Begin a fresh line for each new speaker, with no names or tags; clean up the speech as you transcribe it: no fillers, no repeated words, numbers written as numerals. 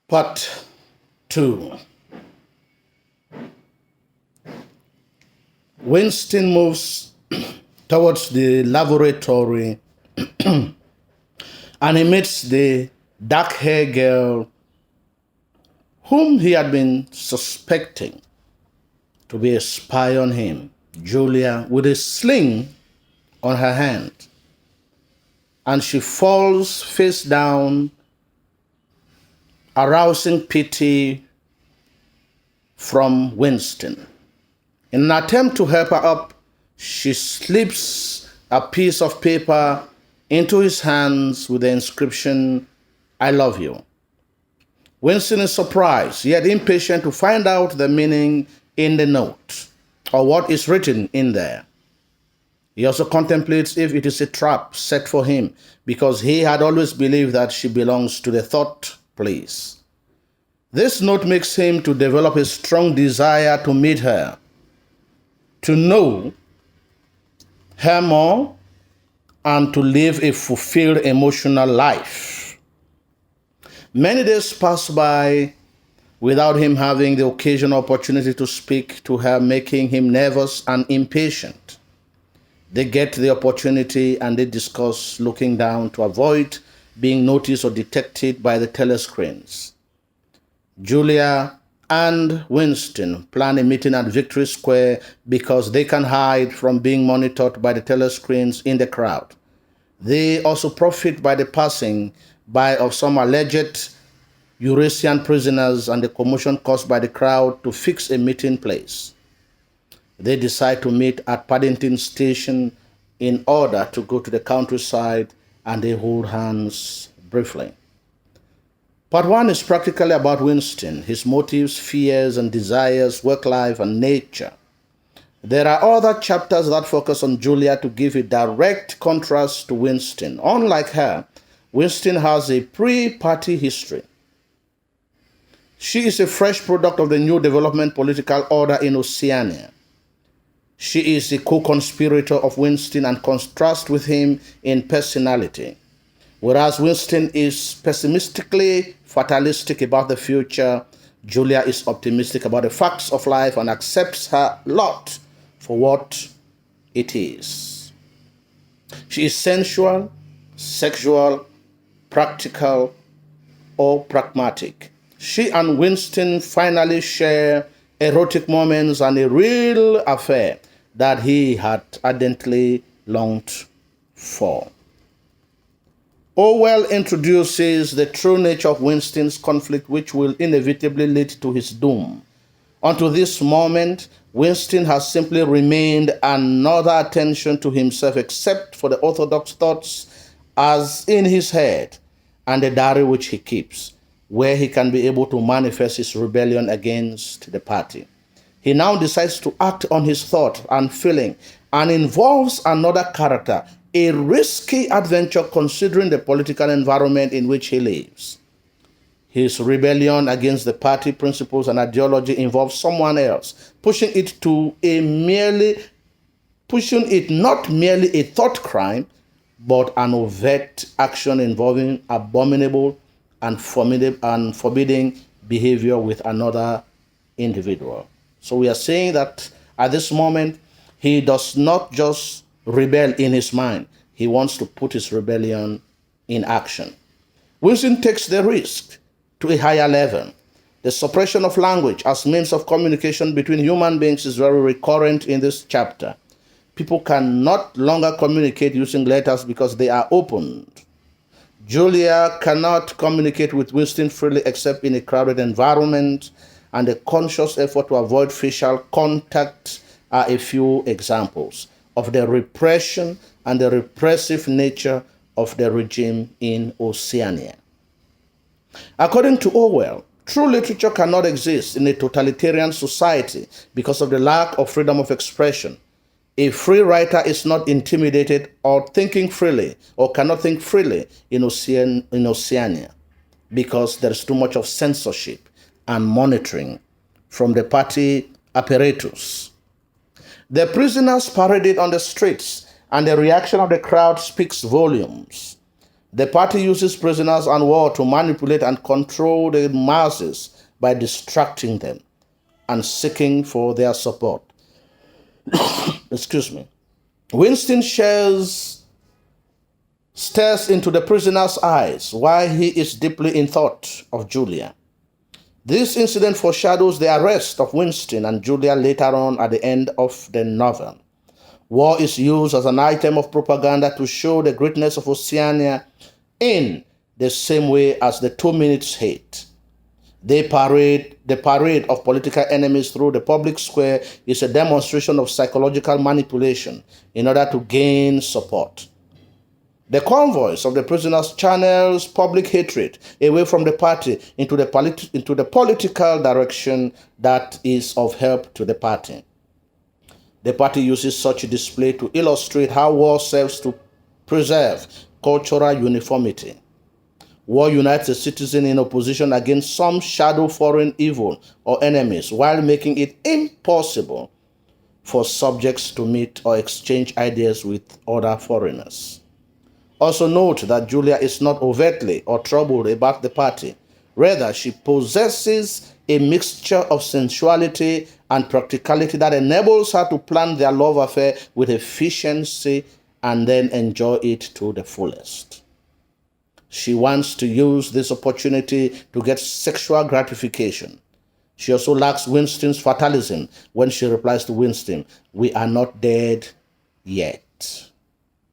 Part 2. Winston moves towards the laboratory and he meets the dark-haired girl whom he had been suspecting to be a spy on him, Julia, with a sling on her hand. And she falls face down, arousing pity from Winston. In an attempt to help her up, she slips a piece of paper into his hands with the inscription, "I love you." Winston is surprised, yet impatient to find out the meaning in the note or what is written in there. He also contemplates if it is a trap set for him because he had always believed that she belongs to the thought place. This note makes him to develop a strong desire to meet her, to know her more, and to live a fulfilled emotional life. Many days pass by without him having the occasional opportunity to speak to her, making him nervous and impatient. They get the opportunity and they discuss looking down to avoid being noticed or detected by the telescreens. Julia and Winston plan a meeting at Victory Square because they can hide from being monitored by the telescreens in the crowd. They also profit by the passing by of some alleged Eurasian prisoners and the commotion caused by the crowd to fix a meeting place. They decide to meet at Paddington Station in order to go to the countryside, and they hold hands briefly. Part 1 is practically about Winston, his motives, fears, and desires, work life, and nature. There are other chapters that focus on Julia to give a direct contrast to Winston. Unlike her, Winston has a pre-party history. She is a fresh product of the new development political order in Oceania. She is the co-conspirator of Winston and contrasts with him in personality. Whereas Winston is pessimistically fatalistic about the future, Julia is optimistic about the facts of life and accepts her lot for what it is. She is sensual, sexual, practical, or pragmatic. She and Winston finally share erotic moments and a real affair that he had ardently longed for. Orwell introduces the true nature of Winston's conflict, which will inevitably lead to his doom. Until this moment, Winston has simply remained another attention to himself, except for the orthodox thoughts as in his head and the diary which he keeps, where he can be able to manifest his rebellion against the party. He now decides to act on his thought and feeling and involves another character, a risky adventure considering the political environment in which he lives. His rebellion against the party principles and ideology involves someone else, pushing it not merely a thought crime, but an overt action involving abominable and forbidding behavior with another individual. So we are saying that at this moment, he does not just rebel in his mind. He wants to put his rebellion in action. Winston takes the risk to a higher level. The suppression of language as means of communication between human beings is very recurrent in this chapter. People can not longer communicate using letters because they are opened. Julia cannot communicate with Winston freely except in a crowded environment, and the conscious effort to avoid facial contact are a few examples of the repression and the repressive nature of the regime in Oceania. According to Orwell, true literature cannot exist in a totalitarian society because of the lack of freedom of expression. A free writer is not intimidated or thinking freely or cannot think freely in Oceania because there is too much of censorship and monitoring from the party apparatus. The prisoners paraded on the streets and the reaction of the crowd speaks volumes. The party uses prisoners and war to manipulate and control the masses by distracting them and seeking for their support. Excuse me. Winston stares into the prisoner's eyes while he is deeply in thought of Julia. This incident foreshadows the arrest of Winston and Julia later on at the end of the novel. War is used as an item of propaganda to show the greatness of Oceania in the same way as the 2 minutes hate. The parade of political enemies through the public square is a demonstration of psychological manipulation in order to gain support. The convoys of the prisoners channels public hatred away from the party into the political direction that is of help to the party. The party uses such a display to illustrate how war serves to preserve cultural uniformity. War unites a citizen in opposition against some shadow foreign evil or enemies while making it impossible for subjects to meet or exchange ideas with other foreigners. Also note that Julia is not overtly or troubled about the party. Rather, she possesses a mixture of sensuality and practicality that enables her to plan their love affair with efficiency and then enjoy it to the fullest. She wants to use this opportunity to get sexual gratification. She also lacks Winston's fatalism when she replies to Winston, "We are not dead yet."